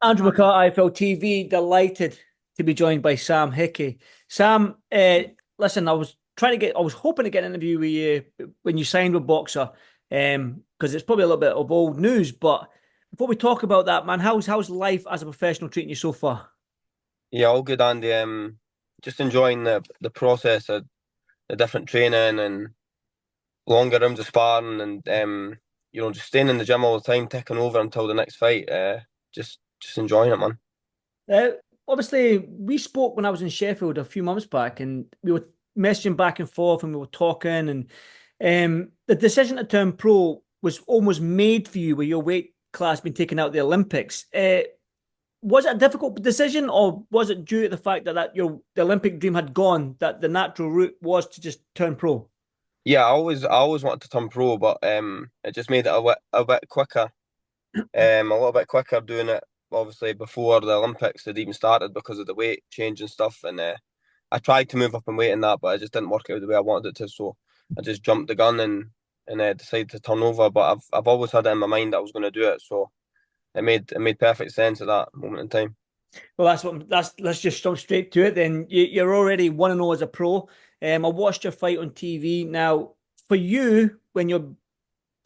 Andrew McCart, IFLTV, delighted to be joined by Sam Hickey. Sam, listen, I was hoping to get an interview with you when you signed with Boxer, because it's probably a little bit of old news. But before we talk about that, man, how's life as a professional treating you so far? Yeah, all good, Andy. Just enjoying the process of the different training and longer rounds of sparring, and just staying in the gym all the time, taking over until the next fight. Just enjoying it, man. Uh, Obviously, we spoke when I was in Sheffield a few months back, and we were messaging back and forth, and we were talking, and the decision to turn pro was almost made for you with your weight class being taken out of the Olympics. Was it a difficult decision, or was it due to the fact that the Olympic dream had gone, that the natural route was to just turn pro? Yeah, I always wanted to turn pro, but it just made it a bit quicker. A little bit quicker doing it obviously before the Olympics had even started because of the weight change and stuff. And I tried to move up in weight in that, but it just didn't work out the way I wanted it to. So I just jumped the gun and decided to turn over. But I've always had it in my mind that I was going to do it. So it made perfect sense at that moment in time. Well, let's just jump straight to it. Then you're already 1-0 as a pro. I watched your fight on TV. Now, for you, when you're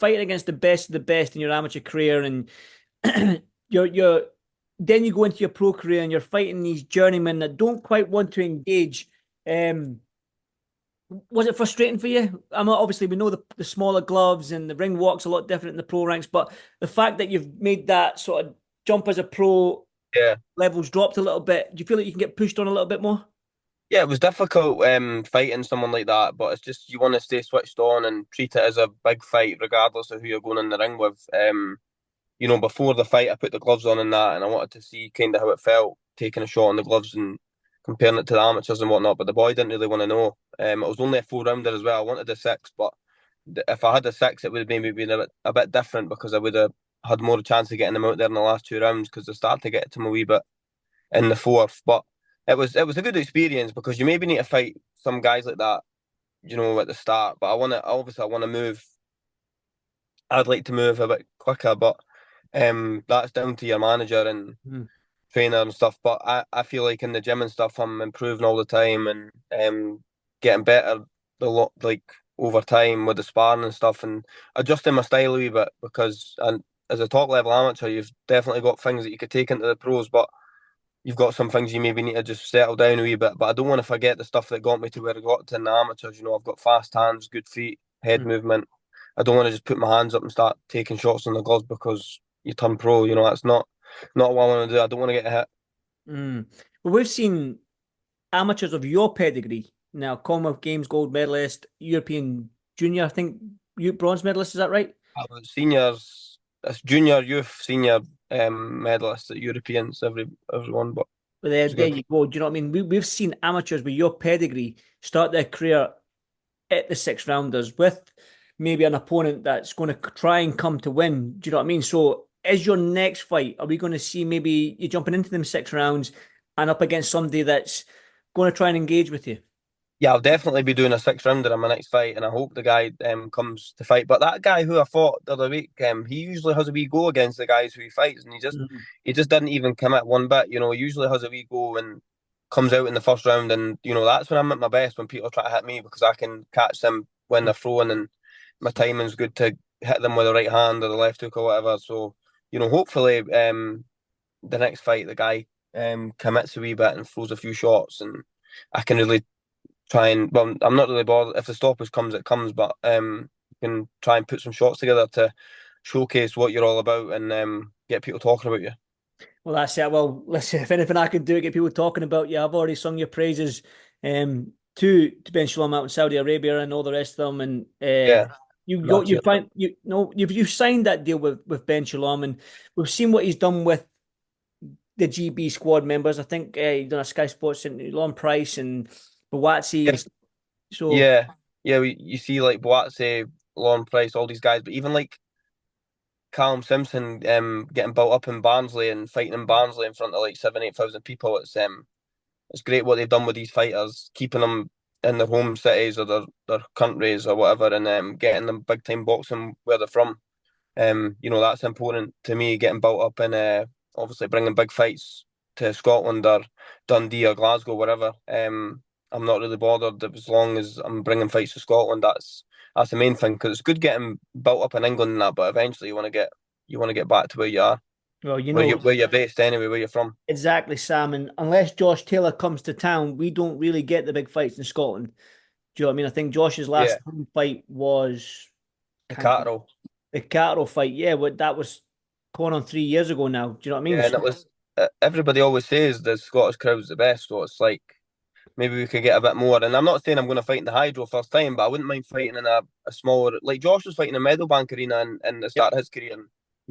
fighting against the best of the best in your amateur career, and you're then you go into your pro career and you're fighting these journeymen that don't quite want to engage. Um, was it frustrating for you? Obviously we know the smaller gloves and the ring walk's a lot different in the pro ranks, but the fact that you've made that sort of jump as a pro, Yeah. levels dropped a little bit. Do you feel like you can get pushed on a little bit more? Yeah, it was difficult fighting someone like that, but it's just you want to stay switched on and treat it as a big fight, regardless of who you're going in the ring with. Before the fight, I put the gloves on and that, and I wanted to see kind of how it felt taking a shot on the gloves and comparing it to the amateurs and whatnot. But the boy didn't really want to know. It was only a 4 rounder as well. I wanted a six, but if I had a six, it would have maybe been a bit different because I would have had more chance of getting them out there in the last 2 rounds because they started to get to me a wee bit in the fourth. But it was a good experience because you maybe need to fight some guys like that, at the start. But I want to move. I'd like to move a bit quicker, but that's down to your manager and Hmm. trainer and stuff. But I feel like in the gym and stuff, I'm improving all the time and getting better like over time with the sparring and stuff and adjusting my style a wee bit because and as a top level amateur, you've definitely got things that you could take into the pros, but you've got some things you maybe need to just settle down a wee bit. But I don't want to forget the stuff that got me to where I got to in the amateurs. I've got fast hands, good feet, head Hmm. movement. I don't want to just put my hands up and start taking shots on the gloves because you turn pro. That's not what I want to do. I don't want to get hit. Hmm. Well, we've seen amateurs of your pedigree now, Commonwealth Games gold medalist, European junior, I think, you bronze medalist. Is that right? Seniors, it's junior, youth, senior medalists at Europeans, everyone, but But it's there good. you go. Do you know what I mean? We've seen amateurs with your pedigree start their career at the six rounders with maybe an opponent that's going to try and come to win. Do you know what I mean? So, is your next fight, are we going to see maybe you jumping into them 6 rounds and up against somebody that's going to try and engage with you? Yeah, I'll definitely be doing a 6 rounder in my next fight, and I hope the guy comes to fight. But that guy who I fought the other week, he usually has a wee go against the guys who he fights, and he just Mhm. he just didn't even commit one bit. He usually has a wee go and comes out in the first round, and that's when I'm at my best when people try to hit me because I can catch them when they're throwing, and my timing's good to hit them with the right hand or the left hook or whatever. So hopefully the next fight the guy commits a wee bit and throws a few shots, and I can really try and well, I'm not really bothered if the stoppage comes, it comes, but you can try and put some shots together to showcase what you're all about and get people talking about you. Well, that's it. Well, listen, if anything I can do to get people talking about you, I've already sung your praises to Ben Shalom out in Saudi Arabia and all the rest of them. And Yeah, you cheers, man. find you know you've signed that deal with Ben Shalom, and we've seen what he's done with the GB squad members. I think he's done a Sky Sports and Lon Price and Bawatsi, Yeah, and so yeah, yeah. You see like Boatse, Lauren Price, all these guys, but even like Callum Simpson getting built up in Barnsley and fighting in Barnsley in front of like 7,000-8,000 people. It's great what they've done with these fighters, keeping them in their home cities or their countries or whatever, and getting them big time boxing where they're from. That's important to me, getting built up in obviously bringing big fights to Scotland or Dundee or Glasgow, wherever. I'm not really bothered as long as I'm bringing fights to Scotland. That's the main thing, because it's good getting built up in England and that, but eventually you want to get back to where you are, Well, you know where you're based anyway, where you're from. exactly, Sam. And unless Josh Taylor comes to town, we don't really get the big fights in Scotland. Do you know what I mean? I think Josh's Yeah, last home fight was the can't think, capital. the Cattle fight. Yeah, but that was going on 3 years ago now. Do you know what I mean? Yeah, and it So, was everybody always says the Scottish crowd's the best, so it's like maybe we could get a bit more. And I'm not saying I'm going to fight in the Hydro first time, but I wouldn't mind fighting in a smaller, like Josh was fighting in Meadowbank Arena in the yep. start of his career. And,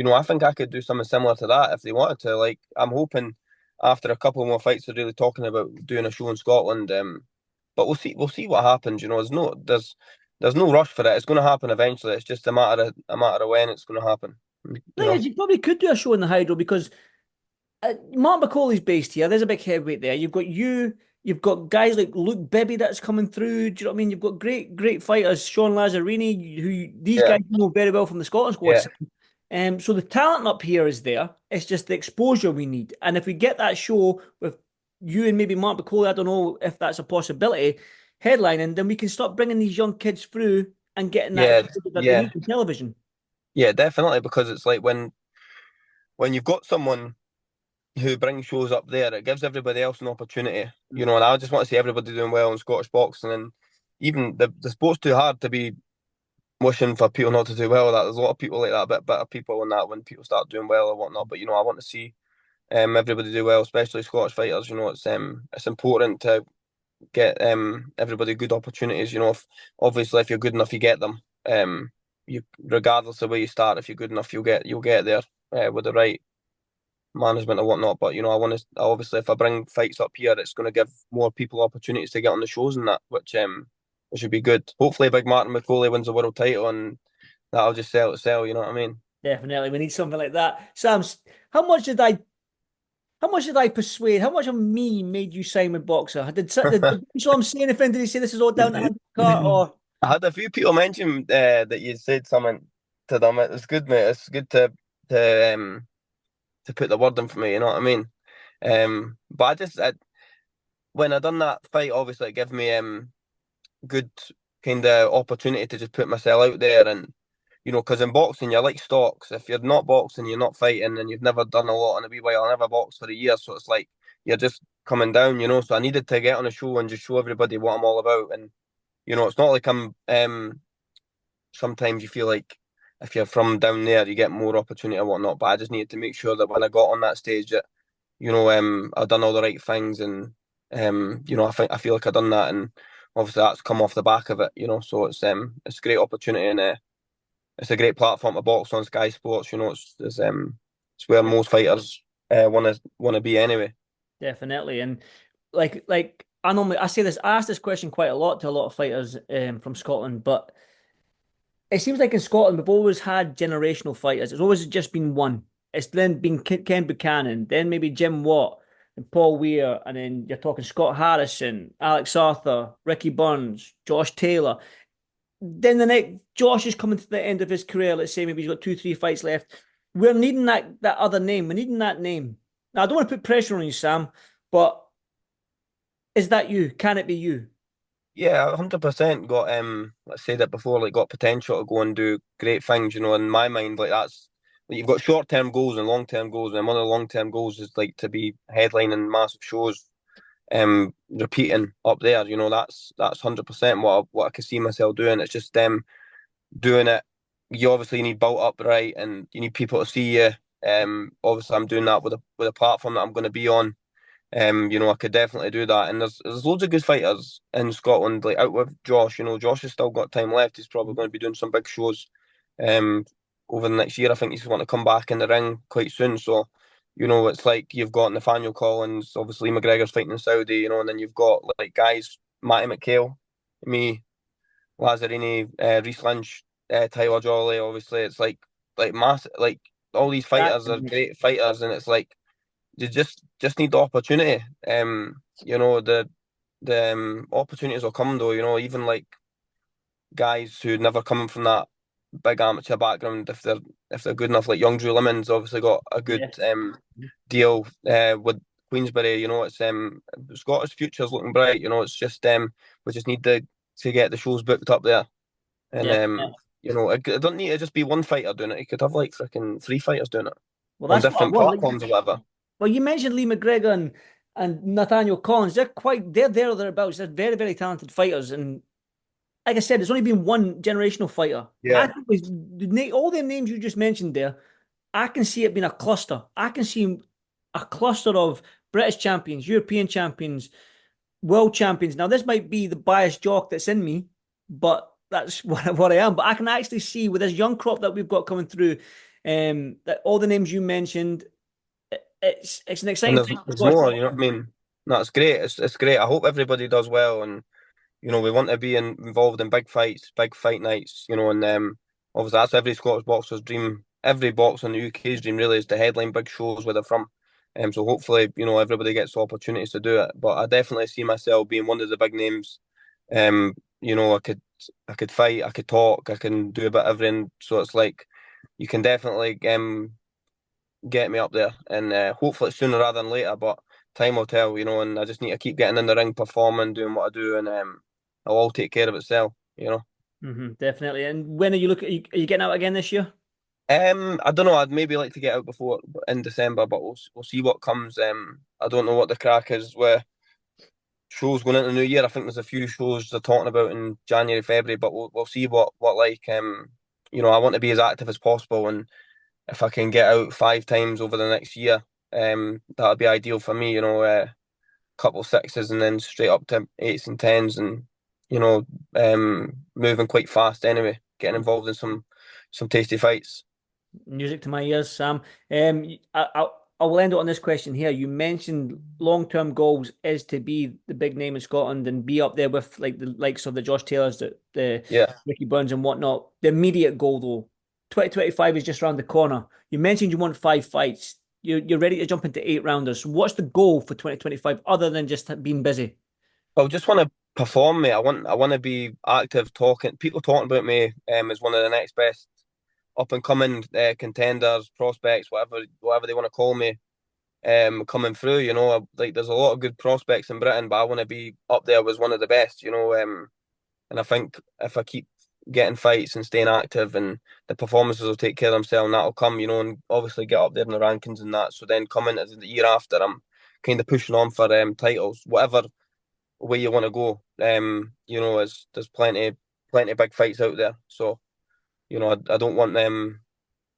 I think I could do something similar to that if they wanted to. Like, I'm hoping after a couple more fights, they're really talking about doing a show in Scotland. But we'll see what happens. There's no rush for it. It's going to happen eventually. It's just a matter of when it's going to happen. You Yeah, know. you probably could do a show in the Hydro because Mark McCauley's based here. There's a big heavyweight there. You've got you. You've got guys like Luke Bibby that's coming through. Do you know what I mean? You've got great fighters. Sean Lazzarini, who these Yeah, guys know very well from the Scotland squad. yeah, So the talent up here is there. It's just the exposure we need. And if we get that show with you and maybe Mark McCauley, I don't know if that's a possibility, headlining, then we can start bringing these young kids through and getting that yeah, exposure that they yeah, need on television. yeah. Definitely, because it's like when you've got someone who brings shows up there, it gives everybody else an opportunity. And I just want to see everybody doing well in Scottish boxing. And even the sport's too hard to be wishing for people not to do well. That there's a lot of people like that, a bit bitter people and that when people start doing well or whatnot. But I want to see everybody do well, especially Scottish fighters. It's important to get everybody good opportunities. Obviously if you're good enough, you get them. You regardless of where you start, if you're good enough, you'll get there with the right management or whatnot. But I want to obviously if I bring fights up here, it's going to give more people opportunities to get on the shows and that, which would be good. Hopefully, Big Martin McCauley wins the world title and that'll just sell. You know what I mean? Definitely, we need something like that. Sam, how much did I how much did I persuade? How much of me made you sign with Boxer? Did Shalom say anything? Did he say this is all down to Andrew McCart or I had a few people mention that you said something to them. It's good, mate. It's good to put the word in for me. You know what I mean? But when I done that fight, obviously it gave me good kind of opportunity to just put myself out there. And because in boxing you're like stocks. If you're not boxing, you're not fighting, and you've never done a lot in a wee while. I never boxed for a year, so it's like you're just coming down. So I needed to get on a show and just show everybody what I'm all about. And it's not like I'm sometimes you feel like if you're from down there you get more opportunity or whatnot, but I just needed to make sure that when I got on that stage that I've done all the right things. And I feel like I've done that. And obviously that's come off the back of it. So it's a great opportunity. And it's a great platform to box on Sky Sports. It's where most fighters want to be anyway. definitely? And like I say this, I ask this question quite a lot to a lot of fighters from Scotland, but it seems like in Scotland we've always had generational fighters. It's always just been one. It's then been Ken Buchanan, then maybe Jim Watt and Paul Weir, and then you're talking Scott Harrison, Alex Arthur, Ricky Burns, Josh Taylor. Then the next Josh is coming to the end of his career. Let's say maybe he's got 2, 3 fights left. We're needing that other name. We're needing that name. Now I don't want to put pressure on you, Sam, but is that you? Can it be you? Yeah, 100% got I said it before, like got potential to go and do great things, in my mind, like that's like you've got short term goals and long term goals, and one of the long term goals is like to be headlining massive shows, repeating up there, that's 100% what I can see myself doing. It's just doing it. You obviously need built up right, and you need people to see you. Obviously I'm doing that with a platform that I'm going to be on. I could definitely do that. And there's loads of good fighters in Scotland, like out with Josh. Josh has still got time left. He's probably going to be doing some big shows um over the next year. I think he's going to come back in the ring quite soon. So, it's like you've got Nathaniel Collins, obviously McGregor's fighting in Saudi, and then you've got like guys, Matty McHale, me, Lazzarini, Reece Lynch, Tyler Jolly, obviously. It's like massive, like all these fighters are Exactly. great fighters, and it's like you just need the opportunity. The opportunities will come though. Even like guys who never come from that big amateur background if they're good enough. Like young Drew Lemon's obviously got a good Yes. deal with Queensberry. You know, it's Scottish future's looking bright. You know, it's just we just need to get the shows booked up there, and Definitely. you know, it don't need to just be one fighter doing it. You could have like freaking three fighters doing it Well, on that's what I different want. Like, platforms or whatever. well, you mentioned Lee McGregor and Nathaniel Collins. They're there or thereabouts. They're very, very talented fighters. And like I said, there's only been one generational fighter. I Yeah, think all the names you just mentioned there, I can see it being a cluster. I can see a cluster of British champions, European champions, world champions. Now, this might be the biased jock that's in me, but that's what I am. But I can actually see with this young crop that we've got coming through, that all the names you mentioned, it's an and exciting time for there's Scottish more. You know what I boxing. mean? No, it's great. It's great. I hope everybody does well, and you know we want to be involved in big fights, big fight nights. You know, and obviously that's every Scottish boxer's dream. Every boxer in the UK's dream really is to headline big shows where they're from. So hopefully, you know, everybody gets the opportunities to do it. But I definitely see myself being one of the big names. You know, I could fight, I could talk, I can do a bit of everything. So it's like you can definitely get me up there, and hopefully it's sooner rather than later. But time will tell, you know. And I just need to keep getting in the ring, performing, doing what I do, and it'll all take care of itself, you know. Definitely. And when are you looking? Are you getting out again this year? I don't know. I'd maybe like to get out before in December, but we'll see what comes. I don't know what the crack is with shows going into the new year. I think there's a few shows they're talking about in January, February, but we'll see what like you know, I want to be as active as possible, and if I can get out 5 times over the next year, that would be ideal for me. You know, couple of sixes and then straight up to eights and tens, and you know, moving quite fast anyway. Getting involved in some tasty fights. Music to my ears, Sam. I will end it on this question here. You mentioned long-term goals is to be the big name in Scotland and be up there with like the likes of the Josh Taylors, the Yeah. Ricky Burns and whatnot. The immediate goal though, 2025 is just around the corner. You mentioned you want 5 fights. You're ready to jump into 8 rounders. So what's the goal for 2025 other than just being busy? I just want to perform, mate. I want to be active, talking. People talking about me as one of the next best up and coming contenders, prospects, whatever they want to call me. Coming through, you know, like there's a lot of good prospects in Britain, but I want to be up there as one of the best, you know. And I think if I keep getting fights and staying active, and the performances will take care of themselves, and that'll come, you know, and obviously get up there in the rankings and that. So then coming into the year after, I'm kind of pushing on for titles, whatever way you want to go. You know, there's plenty of big fights out there. So you know, I don't want them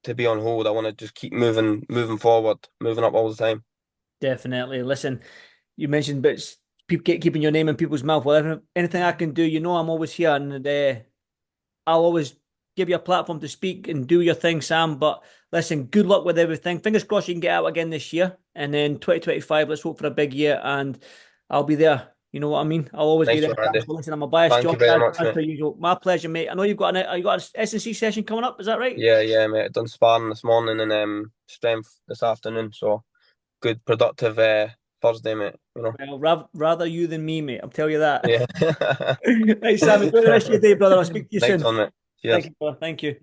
to be on hold. I want to just keep moving forward, moving up all the time. Definitely. Listen, you mentioned but keeping your name in people's mouth. Well, anything I can do, I'm always here, and I'll always give you a platform to speak and do your thing, Sam. But listen, good luck with everything. Fingers crossed you can get out again this year, and then 2025. Let's hope for a big year, and I'll be there. You know what I mean? I'll always be Nice there, one, Sam. Andy. So listen, I'm a biased Thank you jock very much, as mate. per usual. My pleasure, mate. I know you got an S&C session coming up. Is that right? Yeah, yeah, mate. I done sparring this morning and strength this afternoon. So good, productive Thursday, mate. You know. Well, rather you than me, mate. I'll tell you that. Yeah. Right, Sam. Enjoy the rest of your day, brother. I'll speak to you Nice soon. one, mate. Thank Cheers. you, brother. Thank you.